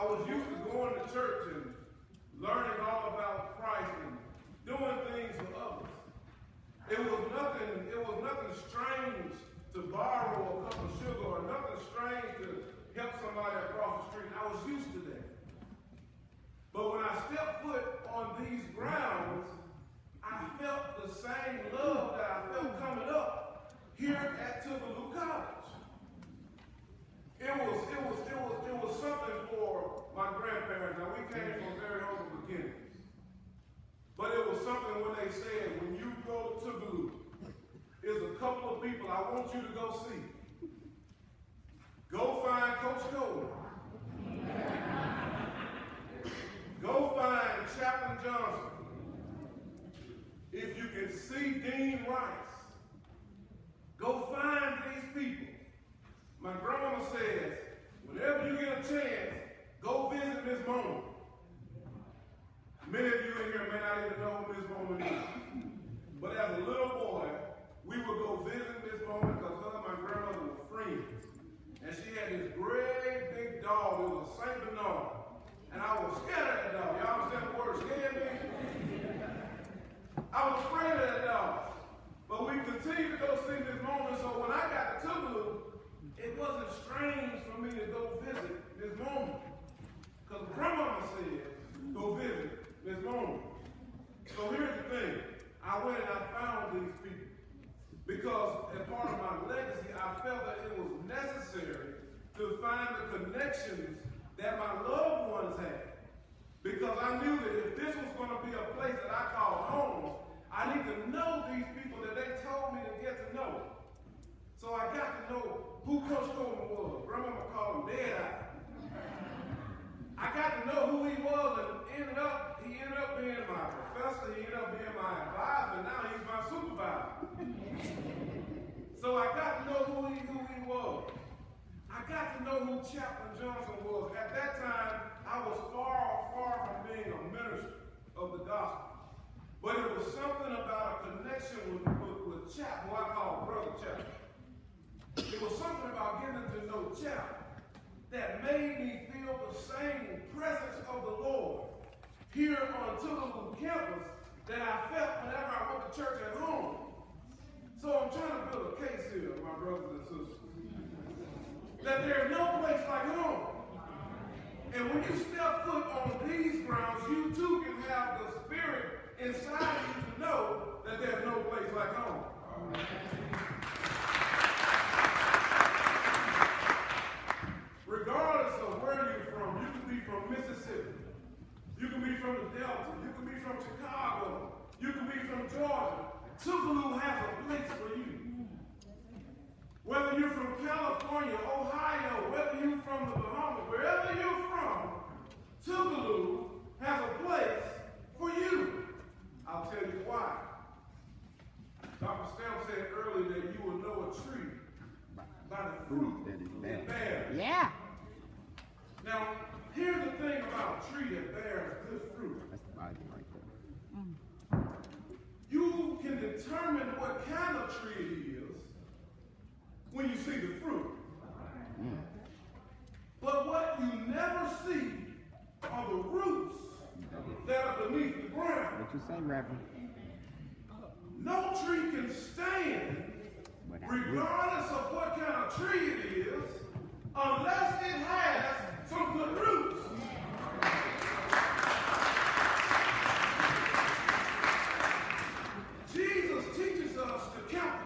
I was used to going to church and learning all about Christ and doing things for others. It was nothing strange to borrow a cup of sugar or nothing strange to help somebody across the street. I was used to that. But when I stepped foot on these grounds, I felt the same love that I felt coming up here at Tougaloo College. It was something for my grandparents. Now, we came from very humble beginnings. But it was something when they said, when you go to Tougaloo, there's a couple of people I want you to go see. Go find Coach Cole. Go find Chaplain Johnson. If you can see Dean Rice, go find these people. My grandmama says, whenever you get a chance, go visit Miss Mona. Many of you in here may not even know who Miss Mona is. But as a little boy, we would go visit Miss Mona because her and my grandmother were friends. And she had this great big dog. It was a St. Bernard. And I was scared of that dog. Y'all understand the word scared me? I was afraid of that dog. But we continued to go see Miss Mona. So when I got to Tougaloo, it wasn't strange for me to go visit Miss Mona. Because grandmama said, go visit Miss Mona. So here's the thing. I went and I found these people. Because as part of my legacy, I felt that it was necessary to find the connections that my loved ones had. Because I knew that if this was going to be a place that I called home, I need to know these people that they told me to get to know. So I got to know who Coach Coleman was. Grandmama called him Dead Eye. I got to know who he was, and he ended up being my professor, he ended up being my advisor, and now he's my supervisor. So I got to know who he was. I got to know who Chaplain Johnson was. At that time, I was far from being a minister of the gospel. But it was something about a connection with Chap, who I call Brother Chap. It was something about getting to know Chap that made me feel the same presence of the Lord here on Tougaloo campus that I felt whenever I went to church at home. So I'm trying to build a case here, my brothers and sisters, that there's no place like home. And when you step foot on these grounds, you too can have the spirit inside you to know that there's no place like home. Regardless of where you're from, you can be from Mississippi, you can be from the Delta, you can be from Chicago, you can be from Georgia. Tougaloo has a place for you. Whether you're from California, Ohio, whether you're from the Bahamas, wherever you're from, Tougaloo has a place for you. I'll tell you why. Dr. Stamp said earlier that you will know a tree by the fruit it bears. Yeah. Now, here's the thing about a tree that bears good fruit. That's the Bible right there. You can determine what kind of tree it is when you see the fruit. But what you never see are the roots that are beneath the ground. What you say, Reverend? No tree can stand, regardless of what kind of tree it is, unless it has some good roots. Jesus teaches us to count